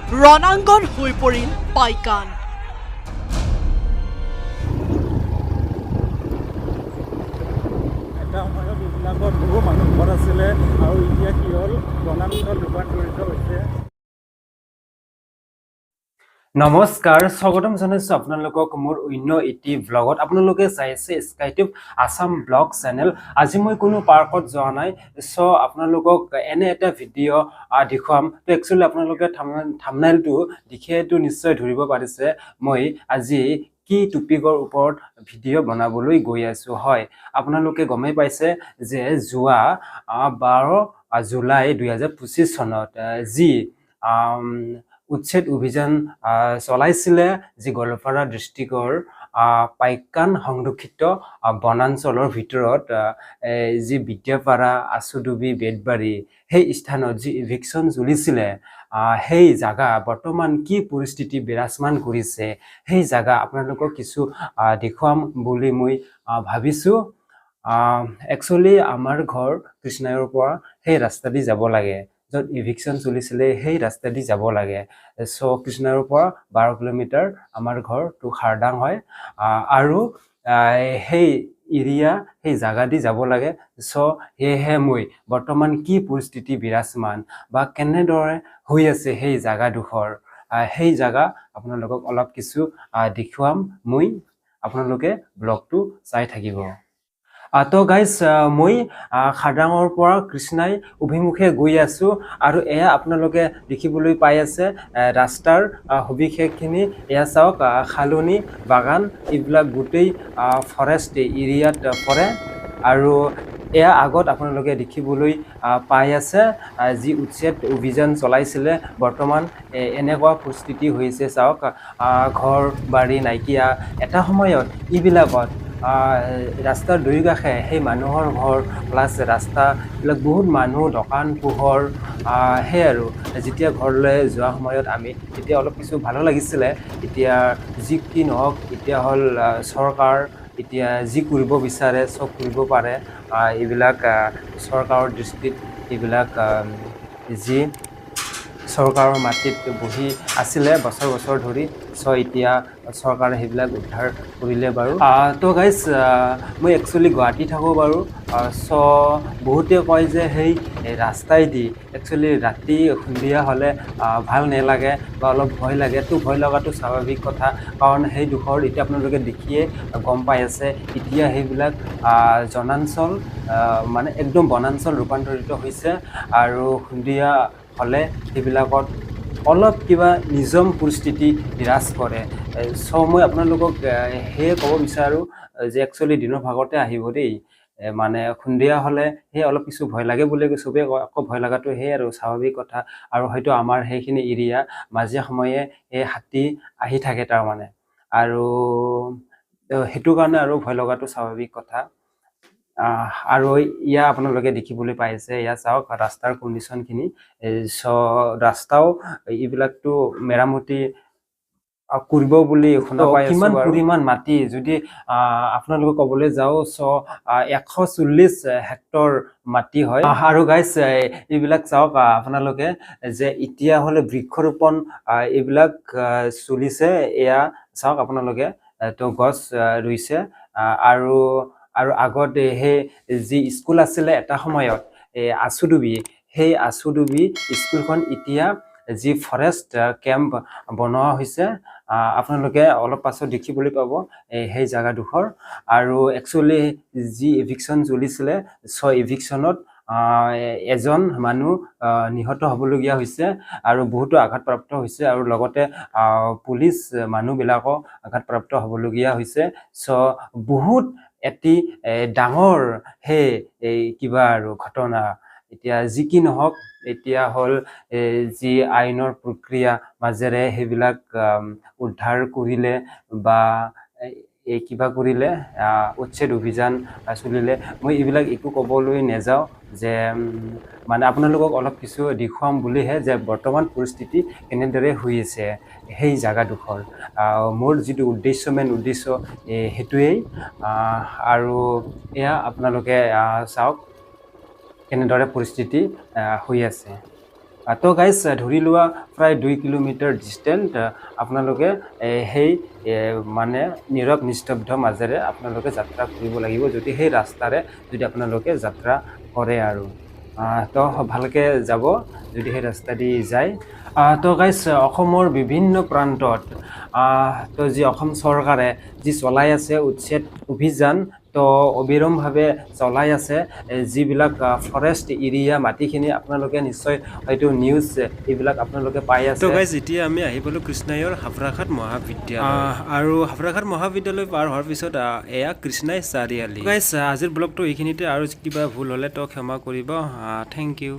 ৰণাংগন হৈ পৰিল পাইকান। এটা সময়ত এইবিলাকত বহু মানুহ ঘৰ আছিলে আৰু এতিয়া কি হ'ল বনাঞ্চল ৰূপান্তৰিত হৈছে। নমস্কাৰ, স্বাগতম জনাইছো আপোনালোকক মোৰ অন্য এটি ব্লগত। আপোনালোকে চাইছে স্কাইটিউব আসাম ব্লগ চেনেল। আজি মই কোনো পাৰ্কত যোৱা নাই, চ' আপোনালোকক এনে এটা ভিডিঅ' দেখুৱাম। তো একচুৱেলি আপোনালোকে থাম্বনেইলটো দেখিয়েতো নিশ্চয় ধৰিব পাৰিছে মই আজি কি টপিকৰ ওপৰত ভিডিঅ' বনাবলৈ গৈ আছো। হয়, আপোনালোকে গমেই পাইছে যে যোৱা 12 জুলাই 2025 চনত যি উচ্ছেদ অভিযান চলাইছিলে, যি গোৱালপাৰা ডিষ্ট্ৰিক্টৰ পাইকান সংৰক্ষিত বনাঞ্চলৰ ভিতৰত যি বিদ্যাপাৰা, আচুডুবি, বেতবাৰী সেই স্থানত যি ইভিকশ্যন চলিছিলে, সেই জাগা বৰ্তমান কি পৰিস্থিতি বিৰাজমান কৰিছে, সেই জাগা আপোনালোকক কিছু দেখুৱাম বুলি মই ভাবিছোঁ। একচুৱেলি আমাৰ ঘৰ কৃষ্ণাইৰ পৰা সেই ৰাস্তা দি যাব লাগে, য'ত ইভিকশ্যন চলিছিলে সেই ৰাস্তা দি যাব লাগে। চ' কৃষ্ণাইৰ পৰা 12 কিলোমিটাৰ আমাৰ ঘৰ টু খাৰডাং হয়, আৰু সেই এৰিয়া সেই জাগা দি যাব লাগে। চ' সেয়েহে মই বৰ্তমান কি পৰিস্থিতি বিৰাজমান বা কেনেদৰে হৈ আছে সেই জাগাডোখৰ, সেই জাগা আপোনালোকক অলপ কিছু দেখুৱাম মই। আপোনালোকে ব্লগটো চাই থাকিব। তো গাইজ, মই খাৰডাঙৰ পৰা কৃষ্ণাই অভিমুখে গৈ আছোঁ, আৰু এয়া আপোনালোকে দেখিবলৈ পাই আছে ৰাস্তাৰ সবিশেষখিনি। এয়া চাওক, খালনি বাগান এইবিলাক গোটেই ফৰেষ্ট এৰিয়াত পৰে। আৰু এয়া আগত আপোনালোকে দেখিবলৈ পাই আছে যি উচ্ছেদ অভিযান চলাইছিলে, বৰ্তমান এনেকুৱা পৰিস্থিতি হৈছে। চাওক, ঘৰ বাৰী নাইকিয়া। এটা সময়ত এইবিলাকত ৰাস্তাৰ দুয়োকাষে সেই মানুহৰ ঘৰ প্লাছ ৰাস্তা এইবিলাক বহুত মানুহ, দোকান পোহৰ, সেই আৰু যেতিয়া ঘৰলৈ যোৱা সময়ত আমি তেতিয়া অলপ কিছু ভালো লাগিছিলে। এতিয়া যি কি নহওক, এতিয়া হ'ল চৰকাৰ, এতিয়া যি কৰিব বিচাৰে চব কৰিব পাৰে। এইবিলাক চৰকাৰৰ দৃষ্টিত এইবিলাক যি চৰকাৰৰ মাটিত বহি আছিলে বছৰ বছৰ ধৰি, চ' এতিয়া চৰকাৰে সেইবিলাক উদ্ধাৰ কৰিলে বাৰু। তো গাইজ, মই একচুৱেলি গুৱাহাটী থাকোঁ বাৰু। চ' বহুতে কয় যে সেই ৰাস্তাইদি একচুৱেলি ৰাতি সন্ধিয়া হ'লে ভাল নালাগে বা অলপ ভয় লাগে। তো ভয় লগাটো স্বাভাৱিক কথা, কাৰণ সেইডোখৰ এতিয়া আপোনালোকে দেখিয়ে গম পাই আছে, এতিয়া সেইবিলাক জনাঞ্চল মানে একদম বনাঞ্চল ৰূপান্তৰিত হৈছে। আৰু সন্ধিয়া হ'লে সেইবিলাকত অলপ কিবা নিজম পৰিস্থিতি বিৰাজ কৰে। চ' মই আপোনালোকক সেয়ে ক'ব বিচাৰোঁ যে একচুৱেলি দিনৰ ভাগতে আহিব দেই। মানে সন্ধিয়া হ'লে সেই অলপ কিছু ভয় লাগে বুলি চবেই কয়, আকৌ ভয় লগাটো সেই আৰু স্বাভাৱিক কথা। আৰু হয়তো আমাৰ সেইখিনি এৰিয়া মাজে সময়ে এই হাতী আহি থাকে তাৰমানে, আৰু সেইটো কাৰণে আৰু ভয় লগাটো স্বাভাৱিক কথা। আৰু ইয়া আপোনালোকে দেখিবলৈ পাইছে, এয়া চাওক ৰাস্তাৰ কণ্ডিশ্যনখিনি। চ' ৰাস্তাও এইবিলাকটো মেৰামতি কৰিব বুলি শুনা পাই আছো। কিমান পৰিমাণ মাটি যদি আপোনালোকে ক'বলৈ যাওঁ, চ' 140 হেক্টৰ মাটি হয়। আৰু গাইজ, এইবিলাক চাওক আপোনালোকে যে এতিয়া হ'লে বৃক্ষৰোপণ এইবিলাক চলিছে। এয়া চাওক আপোনালোকে, তো গছ ৰুইছে। আৰু আগত সেই যি স্কুল আছিলে এটা সময়ত আচুডুবি, সেই আচুডুবি স্কুলখন এতিয়া যি ফৰেষ্ট কেম্প বনোৱা হৈছে, আপোনালোকে অলপ পাছত দেখিবলৈ পাব সেই জাগাডোখৰ। আৰু একচুৱেলি যি ইভিকশ্যন চলিছিলে, চ' ইভিকশ্যনত এজন মানুহ নিহত হ'বলগীয়া হৈছে আৰু বহুতো আঘাতপ্ৰাপ্ত হৈছে, আৰু লগতে পুলিচ মানুহবিলাকো আঘাতপ্ৰাপ্ত হ'বলগীয়া হৈছে। চ' বহুত এটি ডাঙৰ সেই কিবা আৰু ঘটনা। এতিয়া যি কি নহওক, এতিয়া হ'ল যি আইনৰ প্ৰক্ৰিয়া মাজেৰে সেইবিলাক উদ্ধাৰ কৰিলে বা কিবা কৰিলে, উচ্ছেদ অভিযান চলিলে। মই এইবিলাক একো ক'বলৈ নাযাওঁ, যে মানে আপোনালোকক অলপ কিছু দেখুৱাম বুলিহে, যে বৰ্তমান পৰিস্থিতি কেনেদৰে হৈ আছে সেই জাগাডোখৰ। মোৰ যিটো উদ্দেশ্য, মেইন উদ্দেশ্য সেইটোৱেই। আৰু এয়া আপোনালোকে চাওক কেনেদৰে পৰিস্থিতি হৈ আছে। তো গাইজ ধৰি লোৱা প্ৰায় 2 কিলোমিটাৰ ডিষ্টেন্ট আপোনালোকে সেই মানে নীৰৱ নিস্তব্ধ মাজেৰে আপোনালোকে যাত্ৰা কৰিব লাগিব যদি সেই ৰাস্তাৰে যদি আপোনালোকে যাত্ৰা কৰে আৰু তো ভালকে যাব যদি সেই ৰাস্তা দি যায় তো গাইজ অসমৰ বিভিন্ন প্ৰান্তত তো যি অসম চৰকাৰে যি চলাই আছে উচ্ছেদ অভিযান তো অবিৰমভাৱে চলাই আছে যিবিলাক ফৰেষ্ট এৰিয়া মাটিখিনি আপোনালোকে নিশ্চয় হয়তো নিউজ এইবিলাক আপোনালোকে পাই আছে তো গাইজ এতিয়া আমি আহি পালোঁ কৃষ্ণাইৰ হাফৰাঘাট মহাবিদ্যালয় আৰু হাফৰাঘাট মহাবিদ্যালয় পাৰ হোৱাৰ পিছত এয়া কৃষ্ণাই চাৰিআলি গাইজ আজিৰ ব্লগটো এইখিনিতে আৰু কিবা ভুল হ'লে তো ক্ষমা কৰিব থেংক ইউ